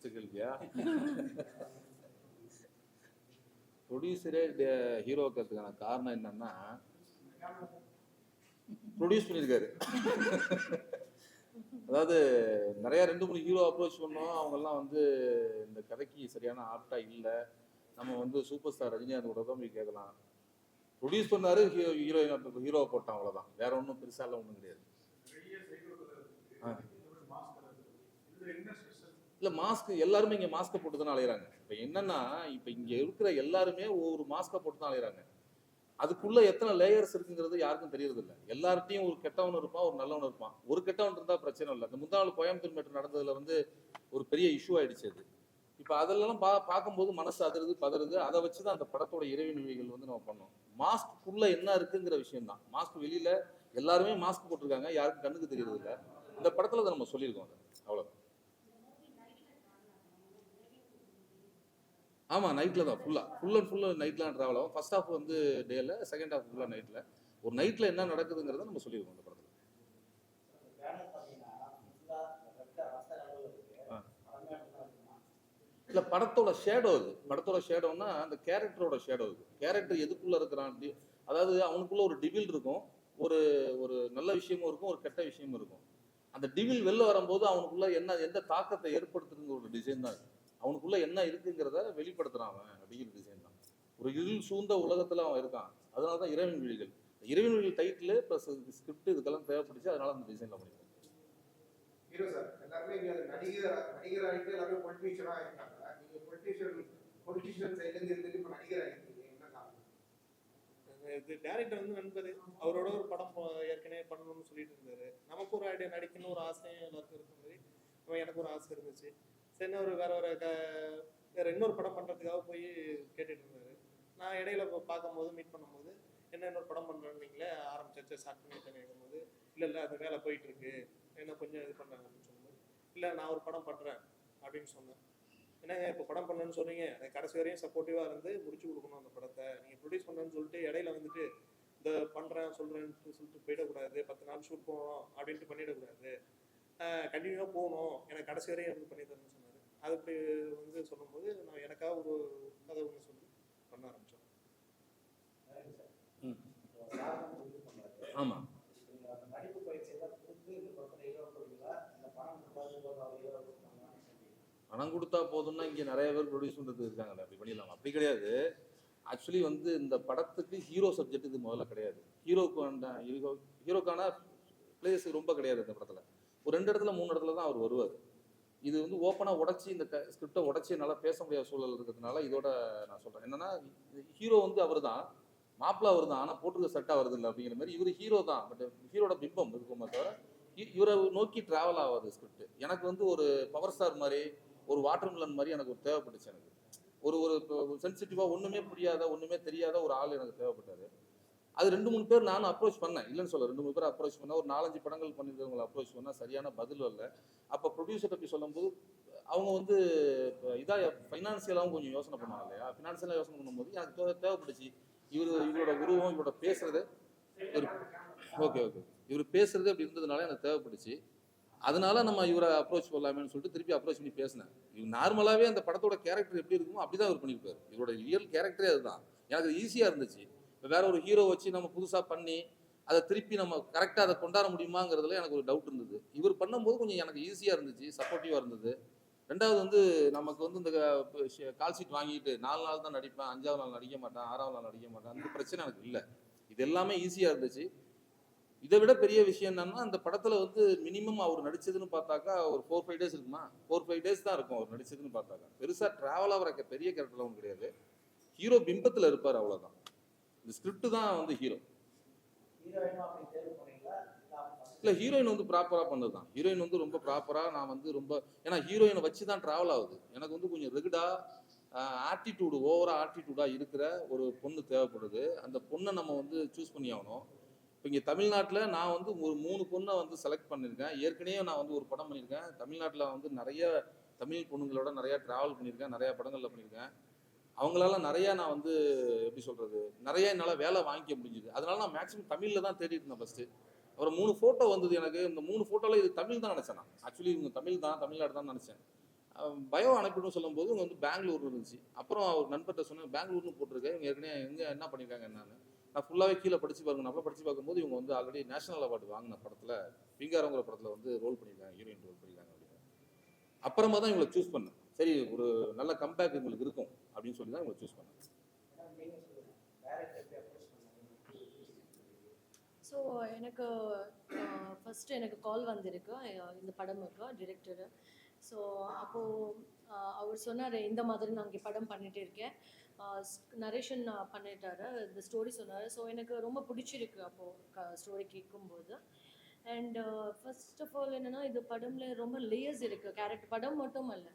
First கேள்வியா? ப்ரொடியூசரே ஹீரோக்கிறதுக்கான காரணம் என்னன்னா, ப்ரொடியூஸ் பண்ணியிருக்காரு. அதாவது நிறைய 2-3 ஹீரோ அப்ரோச் பண்ணோம். அவங்கெல்லாம் வந்து இந்த கதைக்கு சரியான ஆப்டா இல்லை. நம்ம வந்து சூப்பர் ஸ்டார் ரஜினிகாந்த் கூட தான் போய் கேட்கலாம். ப்ரொடியூஸ் பண்ணாரு, ஹீரோவை போட்டான், அவ்வளோதான். வேற ஒன்றும் பெருசாலாம் ஒன்றும் கிடையாது. இல்லை, மாஸ்க் எல்லாருமே இங்கே மாஸ்கை போட்டு தான் அலையிறாங்க. இப்போ என்னன்னா, இப்போ இங்கே இருக்கிற எல்லாருமே ஒவ்வொரு மாஸ்கை போட்டு தான் அலையிறாங்க. அதுக்குள்ள எத்தனை லேயர்ஸ் இருக்குங்கிறது யாருக்கும் தெரியறது இல்லை. எல்லார்ட்டையும் ஒரு கெட்டவன் இருப்பான், ஒரு நல்லவன் இருப்பான். ஒரு கெட்டவன் இருந்தால் பிரச்சனை இல்லை. அந்த முந்தாள் கோயம்புத்தூர் மேட்டர் நடந்ததுல வந்து ஒரு பெரிய இஷ்யூ ஆயிடுச்சு அது. இப்போ அதெல்லாம் பார்க்கும்போது மனசு அதிருது, பதறுது. அதை வச்சு தான் அந்த படத்தோட இறைவனிகள் வந்து நம்ம பண்ணோம். மாஸ்க்குள்ள என்ன இருக்குங்கிற விஷயம் தான். மாஸ்க் வெளியில எல்லாருமே மாஸ்க் போட்டிருக்காங்க, யாருக்கும் கண்ணுக்கு தெரியறது இல்லை. இந்த படத்துல அதை நம்ம சொல்லியிருக்கோம். அவ்வளோ. ஆமாம், நைட்டில் தான் ஃபுல் அண்ட் ஃபுல்லு நைட்லாம் ட்ராவல் ஆகும். ஃபர்ஸ்ட் ஹாஃப் வந்து டேயில், செகண்ட் ஹாஃப் ஃபுல்லாக நைட்டில். ஒரு நைட்டில் என்ன நடக்குதுங்கிறத நம்ம சொல்லியிருக்கோம் அந்த படத்தில். இல்லை, படத்தோட ஷேடோ அது. படத்தோட ஷேடோன்னா அந்த கேரக்டரோட ஷேடோ அது. கேரக்டர் எதுக்குள்ளே இருக்கிறான், அதாவது அவனுக்குள்ள ஒரு டிவில் இருக்கும், ஒரு ஒரு நல்ல விஷயமும் இருக்கும், ஒரு கெட்ட விஷயமும் இருக்கும். அந்த டிவில் வெளில வரும்போது அவனுக்குள்ள எந்த தாக்கத்தை ஏற்படுத்துறதுங்கிற ஒரு டிசைன் தான் இருக்கு. அவனுக்குள்ள என்ன இருக்குங்கிறத வெளிப்படுத்துறான் அவன் அப்படிங்கிற டிசைன் தான். ஒரு இருள் சூழ்ந்த உலகத்துல அவன் இருக்கான். அதனாலதான் இறைவன் விழிகள். இறைவன் விழிகள் டைட்டில் பிளஸ் ஸ்கிரிப்ட் இதுக்கெல்லாம் தேவைப்படுச்சு. அதனால அந்த டிசைன்ல பண்ணிருக்கோம். ஹீரோ சார் எல்லாருமே இங்க நடிகர் ஆகிட்டு எல்லாருமே பொலிட்டீஷியனா இருக்காங்க. நீங்க பொலிட்டீஷியன் சைடுல இருந்து இப்ப நடிகர் ஆகிட்டீங்க, என்ன காரணம்? இது டேரக்டர் வந்து நண்பர், அவரோட ஒரு படம் ஏற்கனவே பண்ணணும்னு சொல்லிட்டு இருந்தாரு. நமக்கு ஒரு ஐடியா, நடிக்கணும் ஒரு ஆசையும் எல்லாருக்கும் இருக்க மாதிரி எனக்கு ஒரு ஆசை இருந்துச்சு. சரி, ஒரு வேற இன்னொரு படம் பண்றதுக்காக போய் கேட்டுட்டு இருந்தாரு. நான் இடையில பார்க்கும்போது மீட் பண்ணும்போது என்ன இன்னொரு படம் பண்றீங்களே, ஆரம்பிச்சாச்சு ஸ்டார்ட் பண்ணிட்டேன் கேட்கும்போது, இல்லை அது வேலை போயிட்டு இருக்கு, என்ன கொஞ்சம் இது பண்றாங்க அப்படின்னு சொல்லும்போது, இல்லை நான் ஒரு படம் பண்றேன் அப்படின்னு சொன்னேன். என்னங்க இப்போ படம் பண்ணணும்னு சொன்னீங்க, எனக்கு கடைசி வரையும் சப்போர்ட்டிவா இருந்து முடிச்சு கொடுக்கணும் அந்த படத்தை. நீங்க ப்ரொடியூஸ் பண்ணணும்னு சொல்லிட்டு இடையில வந்துட்டு இந்த பண்றேன் சொல்றேன்னு சொல்லிட்டு போயிடக்கூடாது, 10 நாள் ஷூட் போகணும் அப்படின்ட்டு பண்ணிடக்கூடாது, கண்டினியூவா போகணும், எனக்கு கடைசி வரையும் இருந்து பண்ணி தரணும்னு சொன்னாரு. அது இப்படி வந்து சொல்லும்போது நான் எனக்காக ஒரு கதை ஒன்று சொல்லி பண்ண ஆரம்பிச்சோம். ஆமா, பணம் கொடுத்தா போதும்னா இங்க நிறைய பேர் ப்ரொடியூஸ் பண்றது இருக்காங்கல்ல, அப்படி பண்ணிடலாம். அப்படி கிடையாது. ஆக்சுவலி வந்து இந்த படத்துக்கு ஹீரோ சப்ஜெக்ட் இது முதல்ல கிடையாது. ஹீரோக்கான பிளேஸ் ரொம்ப கிடையாது இந்த படத்துல. ஒரு 2 இடத்துல 3 இடத்துல தான் அவர் வருவார். இது வந்து ஓப்பனாக உடச்சி இந்த ஸ்கிரிப்டை உடச்சி என்னால் பேச முடியாத சூழல் இருக்கிறதுனால இதோட நான் சொல்கிறேன். என்னன்னா, ஹீரோ வந்து அவர் தான், மாப்பிள்ள அவர் தான், ஆனால் போட்டுருக்க செட்டாக வருது இல்லை அப்படிங்கிற மாதிரி. இவர் ஹீரோ தான், பட் ஹீரோட பிம்பம் இருக்குமே தவிர இவரை நோக்கி ட்ராவல் ஆகாது ஸ்கிரிப்ட். எனக்கு வந்து ஒரு பவர் ஸ்டார் மாதிரி, ஒரு வாட்டர் மிலன் மாதிரி எனக்கு ஒரு தேவைப்பட்டுச்சு. எனக்கு ஒரு சென்சிட்டிவாக ஒன்றுமே புரியாத, ஒன்றுமே தெரியாத ஒரு ஆள் எனக்கு தேவைப்பட்டாரு. அது 2-3 பேர் நானும் அப்ரோச் பண்ணேன், இல்லைன்னு சொல்ல, 2-3 பேர் அப்ரோச் பண்ணேன். ஒரு 4-5 படங்கள் பண்ணியிருக்கவங்களை அப்ரோச் பண்ணால் சரியான பதில் இல்லை. அப்போ ப்ரொடியூசர்கிட்ட போய் சொல்லும்போது அவங்க வந்து இதாக ஃபைனான்சியலாகவும் கொஞ்சம் யோசனை பண்ணுவாங்க இல்லையா. ஃபினான்சியலாக யோசனை பண்ணும்போது எனக்கு தேவைப்பட்டுச்சு. இவரோட உருவம், இவரோட பேசுறது, ஓகே இவர் பேசுறது அப்படி இருந்ததுனால எனக்கு தேவைப்பட்டுச்சு. அதனால நம்ம இவரை அப்ரோச் பண்ணலாமேன்னு சொல்லிட்டு திருப்பி அப்ரோச் பண்ணி பேசினேன். இவர் நார்மலாகவே அந்த படத்தோட கேரக்டர் எப்படி இருக்குமோ அப்படிதான் இவர் பண்ணியிருப்பாரு. இவரோட ரியல் கேரக்டரே அதுதான். எனக்கு ஈஸியாக இருந்துச்சு. இப்போ வேற ஒரு ஹீரோ வச்சு நம்ம புதுசாக பண்ணி அதை திருப்பி நம்ம கரெக்டாக அதை கொண்டாட முடியுமாங்கிறதுல எனக்கு ஒரு டவுட் இருந்தது. இவர் பண்ணும்போது கொஞ்சம் எனக்கு ஈஸியாக இருந்துச்சு, சப்போர்ட்டிவாக இருந்தது. ரெண்டாவது வந்து நமக்கு வந்து இந்த கால் ஷீட் வாங்கிட்டு 4 நாள் தான் நடிப்பேன், 5ஆவது நாள் நடிக்க மாட்டேன், 6ஆவது நாள் நடிக்க மாட்டேன், அந்த பிரச்சனை எனக்கு இல்லை. இது எல்லாமே ஈஸியாக இருந்துச்சு. இதை விட பெரிய விஷயம் என்னன்னா, அந்த படத்தில் வந்து மினிமம் அவர் நடிச்சதுன்னு பார்த்தாக்கா ஒரு 4-5 டேஸ் இருக்குமா, 4-5 டேஸ் தான் இருக்கும் அவர் நடிச்சதுன்னு பார்த்தாக்கா. பெருசாக ட்ராவல் ஆகிற பெரிய கேரக்டர்லாம் ஒன்றும் கிடையாது. ஹீரோ பிம்பத்தில் இருப்பார், அவ்வளோதான். இந்த ஸ்கிரிப்ட் தான் வந்து ஹீரோ. இல்லை, ஹீரோயின் வந்து ப்ராப்பராக பண்ணது தான். ஹீரோயின் வந்து ரொம்ப ப்ராப்பராக நான் வந்து ரொம்ப, ஏன்னா ஹீரோயினை வச்சு தான் ட்ராவல் ஆகுது. எனக்கு வந்து கொஞ்சம் ரெகுடாக ஆட்டிடியூடு, ஓவராக ஆட்டிடியூடாக இருக்கிற ஒரு பொண்ணு தேவைப்படுது. அந்த பொண்ணை நம்ம வந்து சூஸ் பண்ணி ஆகணும். இப்போ இங்கே தமிழ்நாட்டில் நான் வந்து ஒரு 3 பொண்ணை வந்து செலக்ட் பண்ணியிருக்கேன். ஏற்கனவே நான் வந்து ஒரு படம் பண்ணியிருக்கேன். தமிழ்நாட்டில் வந்து நிறைய தமிழ் பொண்ணுங்களோட நிறையா ட்ராவல் பண்ணியிருக்கேன், நிறையா படங்களில் பண்ணியிருக்கேன். அவங்களால நிறையா நான் வந்து எப்படி சொல்கிறது, நிறைய என்னால் வேலை வாங்கிக்க முடிஞ்சுது. அதனால நான் மேக்ஸிமம் தமிழில் தான் தேடிட்டு இருந்தேன் ஃபஸ்ட்டு. ஒரு 3 ஃபோட்டோ வந்தது எனக்கு. இந்த 3 ஃபோட்டோவில் இது தமிழ் தான் நினச்சேன் நான். ஆக்சுவலி இவங்க தமிழ் தான், தமிழ்நாடு தான் நினச்சேன். பயோ அனுப்பிடும் சொல்லும்போது இவங்க வந்து பெங்களூர் இருந்துச்சு. அப்புறம் அவர் நண்பர்கிட்ட சொன்னேன், பெங்களூர்னு போட்டிருக்கேன், இவங்க ஏற்கனவே எங்கே என்ன பண்ணியிருக்காங்க என்னன்னு. நான் ஃபுல்லாகவே கீழே படித்து பாருங்க, நல்லா படித்து பார்க்கும்போது இவங்க வந்து ஆல்ரெடி நேஷனல் அவார்டு வாங்கின படத்தில் விங்காரங்கிற படத்தில் வந்து ரோல் பண்ணியிருக்காங்க, ஹீரோயின் ரோல் பண்ணியிருக்காங்க அப்படின்னு. அப்புறமா தான் இவங்களை சூஸ் பண்ணேன். சரி, ஒரு நல்ல கம்பேக் இவங்களுக்கு இருக்கும் அப்படின்னு சொல்லி தான் இவங்களை சூஸ் பண்ணேன். ஸோ எனக்கு ஃபஸ்ட்டு எனக்கு கால் வந்திருக்கு இந்த படமுக்கு டிரெக்டரு. ஸோ அப்போது அவர் சொன்னார், இந்த மாதிரி நான் இங்கே படம் பண்ணிகிட்டே இருக்கேன், நரேஷன் பண்ணிட்டாரு, இந்த ஸ்டோரி சொன்னார். ஸோ எனக்கு ரொம்ப பிடிச்சிருக்கு அப்போது ஸ்டோரி கேட்கும்போது. அண்ட் ஃபர்ஸ்ட் ஆஃப் ஆல் என்னென்னா, இது படம்ல ரொம்ப லேயர்ஸ் இருக்குது. கேரக்டர் படம் மட்டும் அல்ல,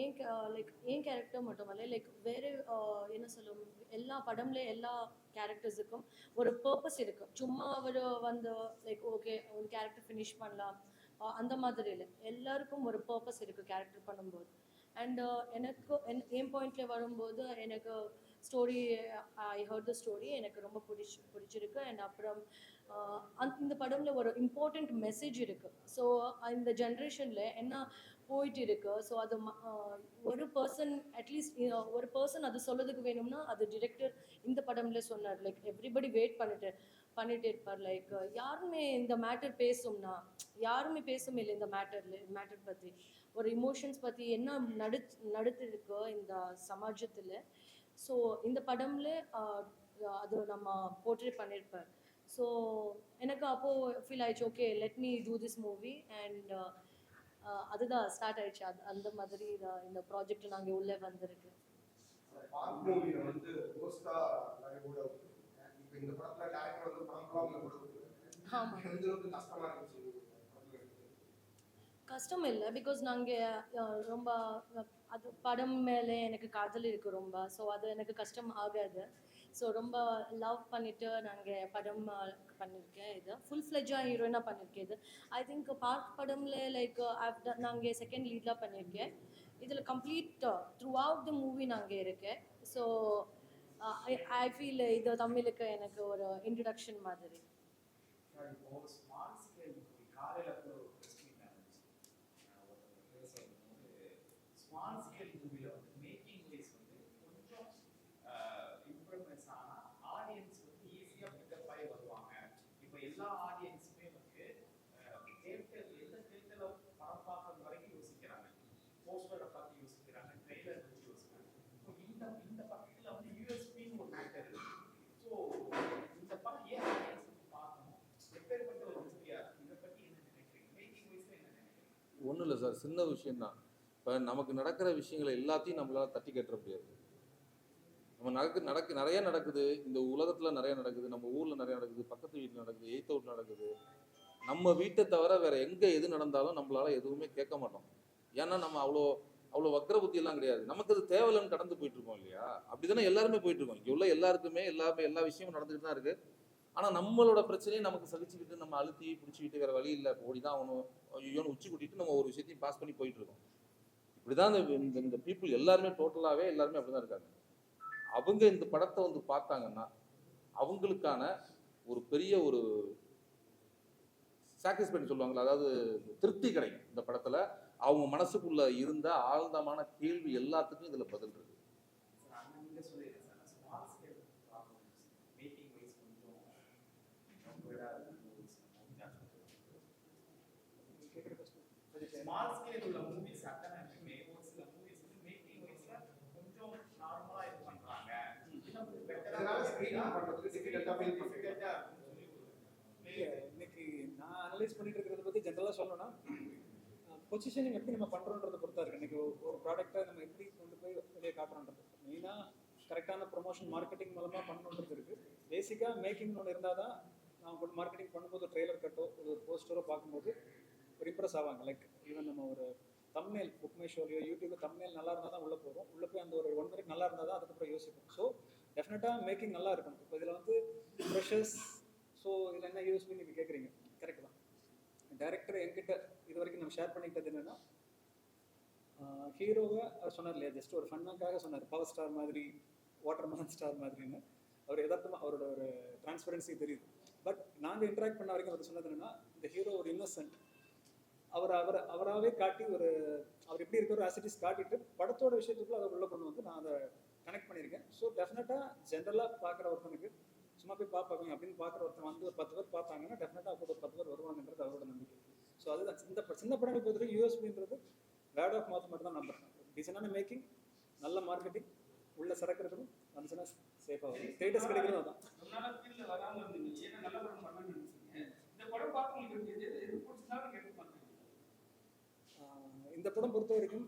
ஏன் கேரக்டர் மட்டும் அல்ல, லைக் வேறு என்ன சொல்லும், எல்லா படம்ல எல்லா கேரக்டர்ஸுக்கும் ஒரு பர்பஸ் இருக்குது. சும்மா அவர் வந்து லைக் ஓகே ஒரு கேரக்டர் ஃபினிஷ் பண்ணலாம் அந்த மாதிரி இல்லை, எல்லாருக்கும் ஒரு பர்பஸ் இருக்குது கேரக்டர் பண்ணும்போது. அண்ட் எனக்கு என் பாயிண்ட்ல வரும்போது எனக்கு story, I heard the story, எனக்கு ரொம்ப பிடிச்சிருக்கு. அண்ட் அப்புறம் இந்த படம்ல ஒரு இம்பார்ட்டண்ட் மெசேஜ் இருக்குது. ஸோ இந்த ஜென்ரேஷனில் என்ன போயிட்டு இருக்கு, ஸோ அது ஒரு பர்சன் அட்லீஸ்ட் ஒரு பர்சன் அது சொல்லதுக்கு வேணும்னா அது டிரெக்டர் இந்த படம்ல சொன்னார். லைக் எவ்ரிபடி வெயிட் பண்ணிட்டு இருப்பார். லைக் யாருமே இந்த மேட்டர் பேசும்னா யாருமே பேசும் இல்லை இந்த மேட்டர் பற்றி, ஒரு இமோஷன்ஸ் பற்றி என்ன நடத்திருக்கு இந்த சமாஜத்தில். ஸோ இந்த படம்ல அது நம்ம போர்ட்ரே பண்ணியிருப்பார். ஸோ எனக்கு அப்போது ஃபீல் ஆயிடுச்சு, okay let me do this movie. And அதுதான் ஸ்டார்ட் ஆயிடுச்சு. அந்த மாதிரி இந்த ப்ராஜெக்ட் நாங்கள் உள்ளே வந்திருக்கு. பார்க் மூவில வந்து போஸ்டா நிறைய கூட இப்போ இந்த படத்துல டேரக்டர் வந்து படம் கூட ஆமாம், எந்த அளவுக்கு கஷ்டமா இருந்துச்சு கஷ்டம் இல்லை, பிகாஸ் நாங்கள் ரொம்ப அது படம் மேலே எனக்கு காதல் இருக்குது ரொம்ப. ஸோ அது எனக்கு கஷ்டம் ஆகாது. ஸோ ரொம்ப லவ் பண்ணிவிட்டு நாங்கள் படம் பண்ணியிருக்கேன். இது ஃபுல் ஃப்ளெஜாக ஹீரோயினாக பண்ணியிருக்கேன். இது ஐ திங்க் பார்க் படம்ல லைக் நாங்கள் செகண்ட் லீட்லாம் பண்ணியிருக்கேன். இதில் complete through out the movie நாங்கள் இருக்கேன். ஸோ ஐ ஃபீல் இது தமிழுக்கு எனக்கு ஒரு இன்ட்ரடக்ஷன் மாதிரி. ஸ்மால் ஸ்கேல் மூவில வந்து மேக்கிங் வைஸ் வந்து கொஞ்சம் இம்ப்ரூவ்மெண்ட்ஸ் ஆனா ஆடியன்ஸ் வந்து ஈஸியா பிக்கப் ஆகி வருவாங்க. இப்போ எல்லா ஆடியன்ஸுமே வந்து தேட்டர் எந்த தேட்டர்ல படம் பார்க்கறது வரைக்கும் யோசிக்கிறாங்க, போஸ்டரை பார்த்து யோசிக்கிறாங்க, ட்ரெய்லர் பற்றி யோசிக்கிறாங்க. ஸோ இந்த படத்துல வந்து யூஎஸ்பின்னு ஒரு மேட்டர் இருக்கு. ஸோ இந்த படம் ஏன் ஆடியன்ஸ் பார்க்கணும், எப்பேற்பட்ட ஒரு மூவியா, இதை பற்றி என்ன நினைக்கிறீங்க, மேக்கிங் வைஸ்ல என்ன நினைக்கிறீங்க? ஒன்றும் இல்லை சார், சின்ன விஷயம்தான். இப்போ நமக்கு நடக்கிற விஷயங்களை எல்லாத்தையும் நம்மளால் தட்டி கட்ட முடியாது. நம்ம நிறைய நடக்குது, இந்த உலகத்தில் நிறைய நடக்குது, நம்ம ஊரில் நிறைய நடக்குது, பக்கத்து வீட்டில் நடக்குது, எய்த் அவுட் நடக்குது. நம்ம வீட்டை தவிர வேற எங்கே எது நடந்தாலும் நம்மளால எதுவுமே கேட்க மாட்டோம். ஏன்னா நம்ம அவ்வளோ வக்கர புத்தியெல்லாம் கிடையாது. நமக்கு அது தேவையில்லைன்னு கடந்து போயிட்டு இருக்கோம் இல்லையா? அப்படிதானே எல்லாருமே போயிட்டு இருக்கோம். இங்கே உள்ள எல்லாருக்குமே எல்லா விஷயமும் நடந்துக்கிட்டு தான் இருக்கு. ஆனால் நம்மளோட பிரச்சனையை நமக்கு சகிச்சுக்கிட்டு நம்ம அழுத்தி பிடிச்சிக்கிட்டு வேற வழி இல்லை, ஓடிதான் அவனும் ஐயோன்னு உச்சி கூட்டிட்டு நம்ம ஒரு விஷயத்தையும் பாஸ் பண்ணி போயிட்டு இருக்கோம். இப்படிதான் இந்த பீப்புள் எல்லாருமே டோட்டலாகவே எல்லாருமே அப்படிதான் இருக்காங்க. அவங்க இந்த படத்தை வந்து பார்த்தாங்கன்னா அவங்களுக்கான ஒரு பெரிய ஒரு சாட்டிஸ்ஃபைட் சொல்லுவாங்களா, அதாவது திருப்தி கிடைக்கும். இந்த படத்துல அவங்க மனசுக்குள்ள இருந்த ஆழ்ந்தமான கேள்வி எல்லாத்துக்கும் இதுல பதில் இருக்கு. ஸ்மால் ஸ்கேல் உள்ள மூவிஸ் அத்தனை ஒரு சில மூவிஸ் வந்து மேக்கிங் வைஸ்ல கொஞ்சம் நார்மலா இது பண்றாங்க, இன்னும் பெட்டரா ஸ்கிரீனிங் பண்றதுக்கு டிஃபிகல்ட்டா ஃபீல் பண்றீங்க. இன்னைக்கு நான் அனலைஸ் பண்ணிட்டு இருக்கிறத பத்தி ஜெனரலா சொல்லணும்னா, பொசிஷனிங் எப்படி நம்ம பண்றோன்றதை பொறுத்தா இருக்கு. இன்னைக்கு ஒரு ப்ராடக்ட்டை நம்ம எப்படி கொண்டு போய் வெளியே காட்டுறோன்றது மெயினா கரெக்டான ப்ரொமோஷன் மார்க்கெட்டிங் மூலமா பண்ணணுன்றது இருக்கு. பேசிக்கா மேக்கிங் ஒன்று இருந்தால் தான் நான் மார்க்கெட்டிங் பண்ணும்போது ட்ரெய்லர் கட்டோ ஒரு போஸ்டரோ பார்க்கும்போது ஒரு இம்ப்ரெஸ் ஆவாங்க. லைக் ஈவன் நம்ம ஒரு தம்ப்நெயில் புக் மை ஷோலையோ யூடியூப்ல தம்ப்நெயில் நல்லா இருந்தால் தான் உள்ளே போகிறோம். உள்ளே போய் அந்த ஒரு 1 மினிட் நல்லா இருந்தால் தான் அதுக்கப்புறம் யோசிப்போம். ஸோ டெஃபினட்டாக மேக்கிங் நல்லா இருக்கணும். இப்போ இதில் வந்து ஃப்ரெஷர்ஸ், ஸோ இதில் என்ன யூஎஸ்பி நீங்கள் கேட்குறீங்க, கரெக்ட் தான். டைரக்டர் என்கிட்ட இது வரைக்கும் நம்ம ஷேர் பண்ணிக்கிட்டது என்னென்னா, ஹீரோவை அவர் சொன்னார் இல்லையா, ஜஸ்ட் ஒரு ஃபன்னாக்காக சொன்னார், பவர் ஸ்டார் மாதிரி வாட்டர்மேன் ஸ்டார் மாதிரின்னு. அவர் எதார்த்தமாக அவரோட ஒரு டிரான்ஸ்பரன்சி தெரியுது. பட் நாங்கள் இன்ட்ராக்ட் பண்ண வரைக்கும் அவர் சொன்னது என்னென்னா, இந்த ஹீரோ ஒரு இன்னசென்ட், அவராகவே காட்டி அவர் எப்படி இருக்கிற ஆசிட்டிஸ் காட்டிட்டு படத்தோட விஷயத்துக்குள்ள அதை உள்ள கொண்டு வந்து நான் அதை கனெக்ட் பண்ணியிருக்கேன். ஸோ டெஃபினட்டாக ஜென்ரலாக பார்க்குற ஒருத்தனுக்கு சும்மா போய் பார்ப்பாங்க அப்படின்னு பார்க்குற ஒருத்தன் வந்து ஒரு 10 பேர் பார்த்தாங்கன்னா டெஃபினட்டாக அப்போ ஒரு 10 பேர் வருவாங்கன்றது அவரோட நம்பிக்கை. ஸோ அதுதான் இந்த சின்ன படங்கள் பொறுத்தவரைக்கும் யூஎஸ்பின்றது வேர்ட் ஆஃப் மவுத் மட்டும் தான் நம்புறேன். டிசைனான மேக்கிங், நல்ல மார்க்கெட்டிங், உள்ள சரக்கு இருக்கணும், வந்துச்சுன்னா சேஃபாக வரும். ஸ்டேட்டஸ் கிடைக்கிறது அதான். ரொம்ப நாளா ஃபீல்ட்ல வராம இருந்தீங்க, ஏன்னா நல்ல படம் பண்ணணும்னு நினைச்சீங்க. இந்த படம் பார்த்து உங்களுக்கு எது பிடிச்சதாலும் கேட்டு பண்ணுங்க. இந்த படம் பொறுத்த வரைக்கும்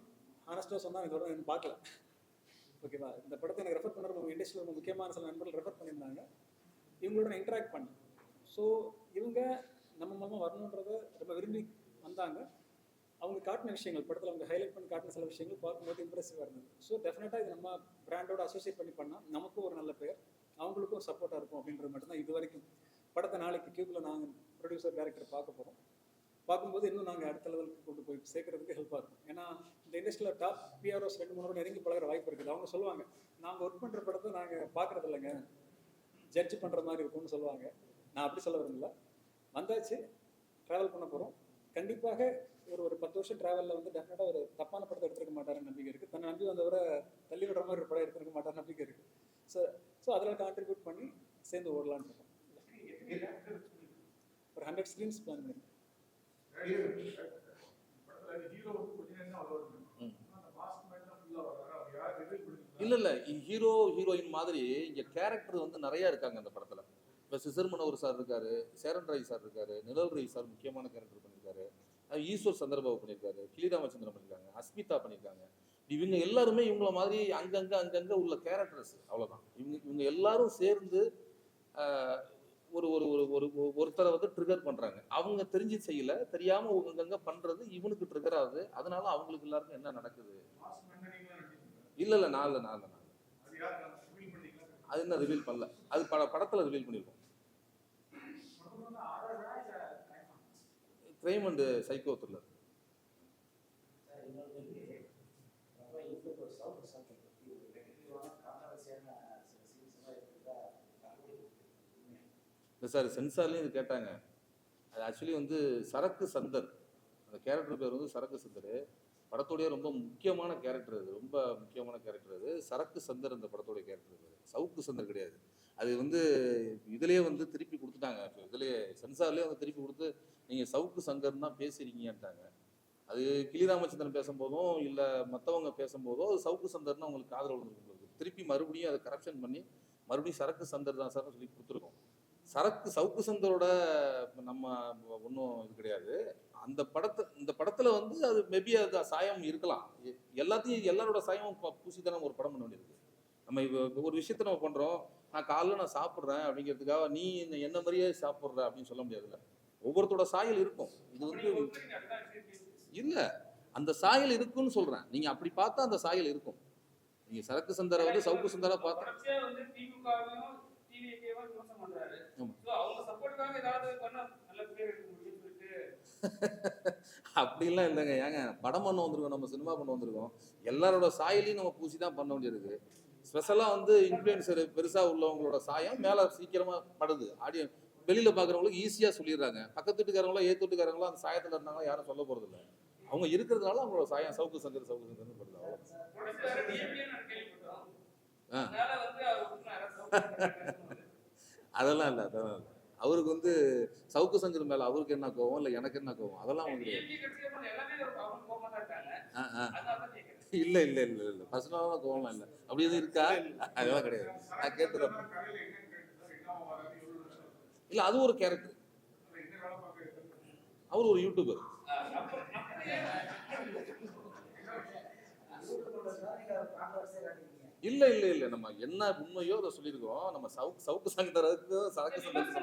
ஹானஸ்டாக சொன்னால் இதோட எனக்கு பார்க்கல. ஓகேவா, இந்த படத்தை எனக்கு ரெஃபர் பண்ணுற நம்ம இண்டஸ்ட்ரியில் ரொம்ப முக்கியமான சில நண்பர்கள் ரெஃபர் பண்ணியிருந்தாங்க. இவங்களோட நான் இன்ட்ராக்ட் பண்ணேன். ஸோ இவங்க நம்ம மூலமாக வரணுன்றதை ரொம்ப விரும்பி வந்தாங்க. அவங்க காட்டின விஷயங்கள் படத்தில் அவங்க ஹைலைட் பண்ணி காட்டின சில விஷயங்கள் பார்க்கும்போது இம்ப்ரெசிவாக இருந்தது. ஸோ டெஃபினட்டாக இது நம்ம பிராண்டோட அசோசியேட் பண்ணி பண்ணால் நமக்கும் ஒரு நல்ல பேர், அவங்களுக்கும் ஒரு சப்போர்ட்டாக இருக்கும் அப்படின்றது மட்டும்தான் இது வரைக்கும். படத்தை நாளைக்கு கியூபில் நாங்கள் ப்ரொடியூசர் டைரக்டர் பார்க்க போகிறோம். பார்க்கும்போது இன்னும் நாங்கள் அடுத்த லெவலுக்கு கொண்டு போய் சேர்க்கறதுக்கு ஹெல்ப்பாக இருக்கும். ஏன்னா இந்த இண்டஸ்ட்ரியில் டாப் பிஆர்ஓஸ் 2-3 நெருங்கி பழகிற வாய்ப்பு இருக்குது. அவங்க சொல்லுவாங்க, நாங்கள் ஒர்க் பண்ணுற படத்தை நாங்கள் பார்க்குறது இல்லைங்க, ஜட்ஜ் பண்ணுற மாதிரி இருக்கும்னு சொல்லுவாங்க. நான் அப்படி சொல்ல விரும்பல. வந்தாச்சு, ட்ராவல் பண்ண போகிறோம். கண்டிப்பாக ஒரு 10 வருஷம் ட்ராவலில் வந்து டெஃபினட்டாக ஒரு தப்பான படத்தை எடுத்துருக்க மாட்டாருன்னு நம்பிக்கை இருக்குது. தன்னை நம்பி வந்தவரை தள்ளி விடுற மாதிரி ஒரு படம் எடுத்துருக்க மாட்டார் நம்பிக்கை இருக்குது. ஸோ அதில் கான்ட்ரிபியூட் பண்ணி சேர்ந்து ஓடலான்னு இருக்கோம். ஒரு 100 ஸ்க்ரீன்ஸ் பிளான் பண்ணியிருக்கேன். இல்ல ஹீரோ ஹீரோயின் மாதிரி இங்க கேரக்டர் வந்து நிறைய இருக்காங்க அந்த படத்துல. இப்ப சிசர் மனோகர் சார் இருக்காரு, சேரன் ராய் சார் இருக்காரு, நிழல் ராய் சார் முக்கியமான கேரக்டர் பண்ணியிருக்காரு, ஈஸ்வர் சந்திரபாபு பண்ணியிருக்காரு, கிளி ராமச்சந்திரன் பண்ணியிருக்காங்க, அஸ்மிதா பண்ணியிருக்காங்க. இவங்க எல்லாருமே இவங்கள மாதிரி அங்கங்க உள்ள கேரக்டர்ஸ். அவ்வளவுதான். இவங்க எல்லாரும் சேர்ந்து ஒரு ஒரு ஒரு ஒரு ஒருத்தரை வந்து ட்ரிகர் பண்றாங்க. அவங்க தெரிஞ்சு செய்யல, தெரியாம அங்கங்க பண்றது இவனுக்கு ட்ரிகர் ஆகுது. அதனால அவங்களுக்கு எல்லாருக்கும் என்ன நடக்குது? இல்ல நாலு அது என்ன ரிவீல் பண்ணல. அது படத்துல ரிவீல் பண்ணிருக்கோம். Crime and psycho thriller. இல்லை சார், சென்சார்லேயும் இது கேட்டாங்க. அது ஆக்சுவலி வந்து சரக்கு சந்தர், அந்த கேரக்டர் பேர் வந்து சரக்கு சந்தர். படத்தோடைய ரொம்ப முக்கியமான கேரக்டர் அது, ரொம்ப முக்கியமான கேரக்டர் அது. சரக்கு சந்தர் அந்த படத்தோடைய கேரக்டர் பேர், சவுக்கு சந்தர் கிடையாது. அது வந்து இதுலேயே வந்து திருப்பி கொடுத்துட்டாங்க. இதுலேயே சென்சார்லேயே வந்து திருப்பி கொடுத்து நீங்கள் சவுக்கு சங்கர்னு தான் பேசுறீங்கன்ட்டாங்க. அது கிளி ராமச்சந்திரன் பேசும்போதும் இல்லை மற்றவங்க பேசும்போதோ அது சவுக்கு சந்தர்னு அவங்களுக்கு காதல் விழுந்துருக்கு. திருப்பி மறுபடியும் அதை கரெக்ஷன் பண்ணி மறுபடியும் சரக்கு சந்தர் தான் சார்னு சொல்லி கொடுத்துருக்கோம். சவுக்கு சந்தரோட நம்ம ஒன்றும் இது கிடையாது. இந்த படத்துல வந்து அது மேபி அது சாயம் இருக்கலாம். எல்லாரோட சாயமும் பூசிதானே ஒரு படம் பண்ண வேண்டியிருக்கு. நம்ம ஒரு விஷயத்த நம்ம பண்றோம், நான் காலைல சாப்பிட்றேன் அப்படிங்கிறதுக்காக நீ என்ன மாதிரியே சாப்பிட்ற அப்படின்னு சொல்ல முடியாதுல்ல. ஒவ்வொருத்தோட சாயல் இருக்கும். இது வந்து இல்ல, அந்த சாயல் இருக்குன்னு சொல்றேன். நீங்க அப்படி பார்த்தா அந்த சாயல் இருக்கும். நீங்க சரக்கு சந்தரை வந்து சவுக்கு சந்தரா பார்த்தா அப்படிலாம் இல்லைங்க. ஏங்க, படம் பண்ண வந்திருக்கோம், நம்ம சினிமா பண்ண வந்திருக்கோம். எல்லாரோட சாயலையும் நம்ம பூசி தான் பண்ண வேண்டியிருக்கு. ஸ்பெஷலாக வந்து இன்ஃப்ளூயன்சர் பெருசாக உள்ளவங்களோட சாயம் மேலே சீக்கிரமாக படுது. ஆடியன்ஸ் வெளியில் பார்க்குறவங்களுக்கு ஈஸியாக சொல்லிடுறாங்க. பக்கத்து வீட்டுக்காரங்களோ ஏற்றுட்டுக்காரங்களோ அந்த சாயத்தில் இருந்தாங்களோ யாரும் சொல்ல போகிறது இல்லை. அவங்க இருக்கிறதுனால அவங்களோட சாயம் சவுக்கு சங்கர் படுது. அதெல்லாம் இல்லை. அவருக்கு வந்து சவுக்கு சங்கர் மேல அவருக்கு என்ன கோவம், இல்லை எனக்கு என்ன கோவம், அதெல்லாம் அவங்க இல்ல இல்ல இல்ல இல்ல பர்சனலான கோவம்லாம் இல்லை. அப்படி எதுவும் இருக்கா? அதெல்லாம் கிடையாது. நான் கேட்டுறேன். இல்ல, அது ஒரு கேரக்டர். அவர் ஒரு யூடியூபர். இல்ல இல்ல இல்ல நம்ம என்ன உண்மையோ அதை சொல்லியிருக்கோம். நம்ம சவுக்கு சங்கருக்கு சரக்கு சங்கருக்கு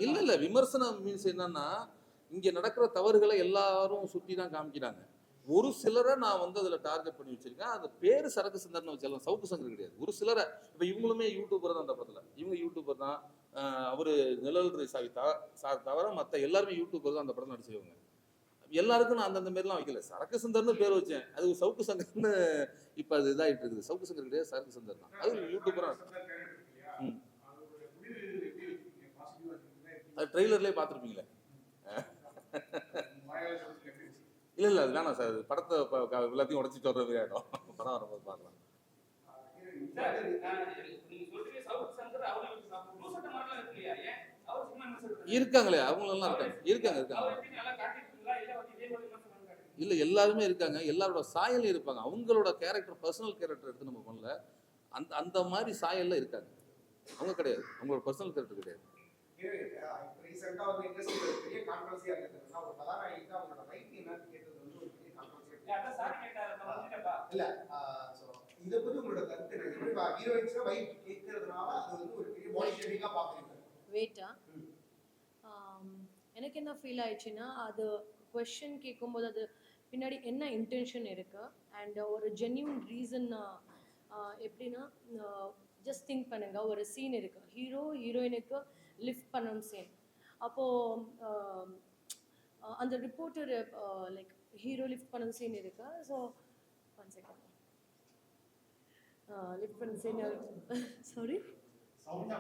இல்ல இல்ல விமர்சனம் மீன்ஸ் என்னன்னா, இங்க நடக்கிற தவறுகளை எல்லாரும் சுத்தி தான் காமிக்கிறாங்க. ஒரு சிலரை நான் வந்து அதுல டார்கெட் பண்ணி வச்சிருக்கேன். அந்த பேரு சரக்கு சந்தர்னு வச்சிடலாம், சவுக்கு சங்கர் கிடையாது. ஒரு சிலரை இப்ப இவங்களுமே யூடியூபர் தான். அந்த படத்துல இவங்க யூடியூபர் தான். அவரு நிழல் சாவி தவிர மற்ற எல்லாருமே யூடியூபர் தான் அந்த படத்துல நடிச்சிருவாங்க. எல்லாருக்கும் நான் அந்த மாதிரிலாம் வைக்கல. சரக்கு சந்தர்னு பேர் வச்சேன், அது சவுக்கு சங்கர்னு இப்ப அது இதாகிட்டு இருக்குது. சவுக்கு சங்கர் கிடையாது, சரக்கு சந்தர் தான். அது யூடியூபரா அது ட்ரெய்லர்லேயே பார்த்துருப்பீங்களே. இல்லை அது வேணாம் சார், அது படத்தை எல்லாத்தையும் உடச்சிட்டு வர்றதுக்கு ஆகிடும். படம் வரும்போது பார்க்கலாம். சார் நீங்க சொல்றீங்க சவுத் சங்கர் அவங்களுக்கு ப்ளூ சட்டை மாதிரிலாம் இருக்கு இல்லையா? ஏன் அவர் சினிமா விமர்சகர் இருக்காங்களே, அவங்களெல்லாம் இருக்காங்க. அவர் எப்படி நல்லா காட்டிருக்கீங்களா இல்ல வந்து இதே மாதிரி விமர்சனம் காட்டுறீங்க? இல்லை எல்லாருமே இருக்காங்க, எல்லாரோட சாயலும் இருப்பாங்க. அவங்களோட கேரக்டர், பர்சனல் கேரக்டர் எடுத்து நம்ம பண்ணல. அந்த மாதிரி சாயல்ல இருக்காங்க. அவங்க கிடையாது, அவங்களோட பர்சனல் கேரக்டர் கிடையாது. ரீசெண்டா வந்து இண்டஸ்ட்ரியில பெரிய கான்ட்ரோவர்சியா இருந்ததுன்னா ஒரு கதாநாயகிக்கு அவங்களோட ரைட் என்னன்னு கேட்டது வந்து ஒரு பெரிய கான்ட்ரோவர்சியா அதான் சாரி கேட்டாரு நம்ம வந்துட்டப்பா. இல்ல. சோ இத பத்தி உங்களோட கருத்து என்ன? இப்ப ஹீரோயின்ஸ்ல வைட் கேக்குறதுனால அது வந்து ஒரு பெரிய பாடி ஷேமிங்கா பாக்குறீங்க. வெயிட்டா எனக்கு என்ன ஃபீல் ஆயிடுச்சுன்னா, அது கொஷின் கேட்கும்போது அது பின்னாடி என்ன இன்டென்ஷன் இருக்கு அண்ட் ஒரு ஜென்யூன் ரீசன். எப்படின்னா ஜஸ்ட் திங்க் பண்ணுங்க, ஒரு சீன் இருக்கு, ஹீரோ ஹீரோயினுக்கு லிஃப்ட் பண்ணணும் சீன். அப்போது அந்த ரிப்போர்ட்டர் லைக் ஹீரோ லிஃப்ட் பண்ணணும் சீன் இருக்கு. ஸோ 1 செகண்ட், லிஃப்ட் பண்ண சீன் சாரி சவுண்டா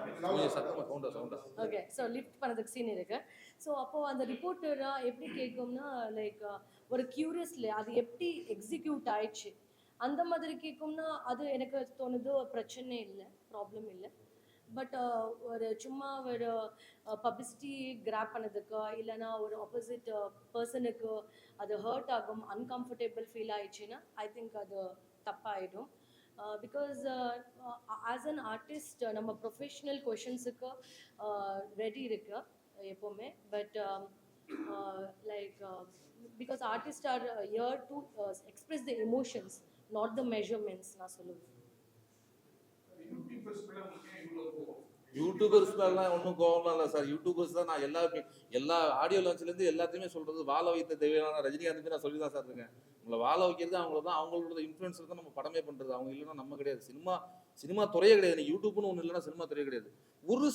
ஓகே. ஸோ லிஃப்ட் பண்ணதுக்கு சீன் இருக்கு. ஸோ அப்போது அந்த ரிப்போர்ட்டராக எப்படி கேட்கும்னா லைக் ஒரு கியூரியஸ்ல அது எப்படி எக்ஸிக்யூட் ஆயிடுச்சு அந்த மாதிரி கேட்கும்னா அது எனக்கு தோணுது பிரச்சனை இல்லை, ப்ராப்ளம் இல்லை. பட் ஒரு சும்மா ஒரு பப்ளிசிட்டி கிராப் பண்ணதுக்கு இல்லைனா ஒரு ஆப்போசிட் பர்சனுக்கு அது ஹர்ட் ஆகும், அன்கம்ஃபர்டபுள் ஃபீல் ஆயிடுச்சுன்னா ஐ திங்க் அது தப்பாயிடும். பிகாஸ் ஆஸ் அன் ஆர்டிஸ்ட் நம்ம ப்ரொஃபஷ்னல் கொஷின்ஸுக்கு ரெடி இருக்கு எப்போவுமே. But like because artist are here to express the emotions, not the measurements நான் சொல்லுவேன். யூடியூபர்ஸ் மேலாம் ஒன்றும் கோவம்லாம் இல்லை சார். யூடியூபர்ஸ் தான் நான் எல்லா ஆடியோ லான்ச்லேருந்து எல்லாத்தையுமே சொல்கிறது, வாழ வைத்த தெய்வமான ரஜினிகாந்துக்கு நான் சொல்லி தான் சார் இருக்கேன். உங்களை வாழ வைக்கிறது அவங்கள தான், அவங்களோட இன்ஃப்ளூயன்ஸில் தான் நம்ம படமே பண்ணுறது. அவங்க இல்லைன்னா நம்ம கிடையாது. சினிமா துறையே கிடையாது. யூடியூப்னு ஒன்று இல்லைன்னா சினிமா துறையே கிடையாது. ஒரு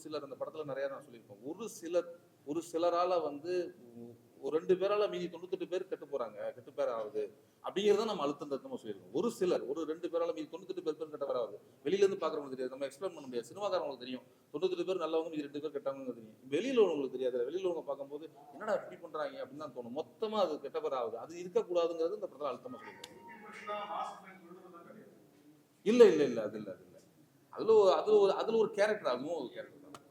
சிலர் அந்த படத்தில் நிறையா நான் சொல்லியிருப்பேன். ஒரு சிலரால் வந்து ஒரு 2 பேரால மீதி 98 பேர் கெட்டு பேர் ஆகுது அப்படிங்கிறத நம்ம அழுத்தம் சொல்லியிருக்கோம். ஒரு 2 பேரால மீதி 98 பேர் கெட்ட பேர் ஆகுது. வெளியிலேருந்து பார்க்குறவங்களுக்கு தெரியாது, நம்ம எக்ஸ்பிளைன் பண்ண முடியாது. சினிமாக்காரங்களுக்கு தெரியும் 98 பேர் நல்லவங்க, மீதி 2 பேர் கெட்டவங்க தெரியும். வெளியில் உள்ளவங்களுக்கு தெரியாது. வெளியில் உள்ளவங்க பார்க்கும்போது என்னடா இப்படி பண்ணுறாங்க அப்படின்னு தான் தோணும். மொத்தமாக அது கெட்ட பேர் ஆகுது. அது இருக்கக்கூடாதுங்கிறது இந்த படத்தில் அழுத்தமாக சொல்லியிருக்கோம். இல்லை அது இல்லை. அதில் ஒரு கேரக்டர், அதுவும் ஒரு கேரக்டர் தான்.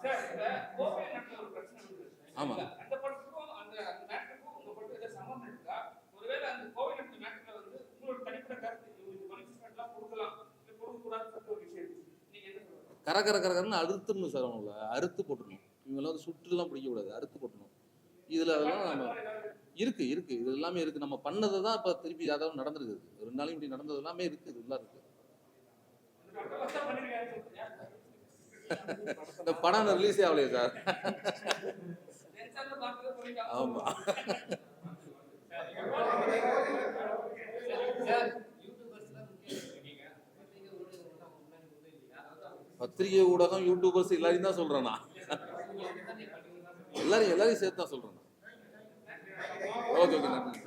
சார் இந்த கோவை நாட்டுல ஒரு பிரச்சனை இருக்கு. ஆமா. அந்த படத்துக்கும் அந்த மேட்டருக்கும் உங்க படத்துக்கு ஏதாவது சம்பந்தம் இருக்கா? ஒருவேளை அந்த கோவை நாட்டு மேட்டர்ல வந்து உங்களோட தனிப்பட்ட கருத்து இவங்களுக்கு பனிஷ்மெண்ட்லாம் கொடுக்கலாம் இல்லை கொடுக்கக்கூடாதுன்னு சொல்லிட்டு ஒரு விஷயம் இருக்கு. நீங்க என்ன சொல்றீங்க? கரன்னு அறுத்துடணும் சார். அவங்கள அறுத்து போட்டுடணும். இவங்களாம் வந்து சுற்றுலாம் பிடிக்கக்கூடாது, அறுத்து போட்டணும். இதில் அதெல்லாம் நம்ம இருக்கு இது எல்லாமே இருக்குது. நம்ம பண்ணதை தான் இப்போ திருப்பி அதாவது நடந்துருக்குது. 2 நாளையும் இப்படி நடந்தது எல்லாமே இருக்குது, இது எல்லாம் இருக்குது. இந்த படம் ரிலீஸே ஆகலையே சார். ஆமா. பத்திரிகை ஊடகம், யூடியூபர்ஸ் எல்லாரையும் தான் சொல்றேன் நான். எல்லாரையும் சேர்த்து தான் சொல்றேன். ஓகே நன்றி.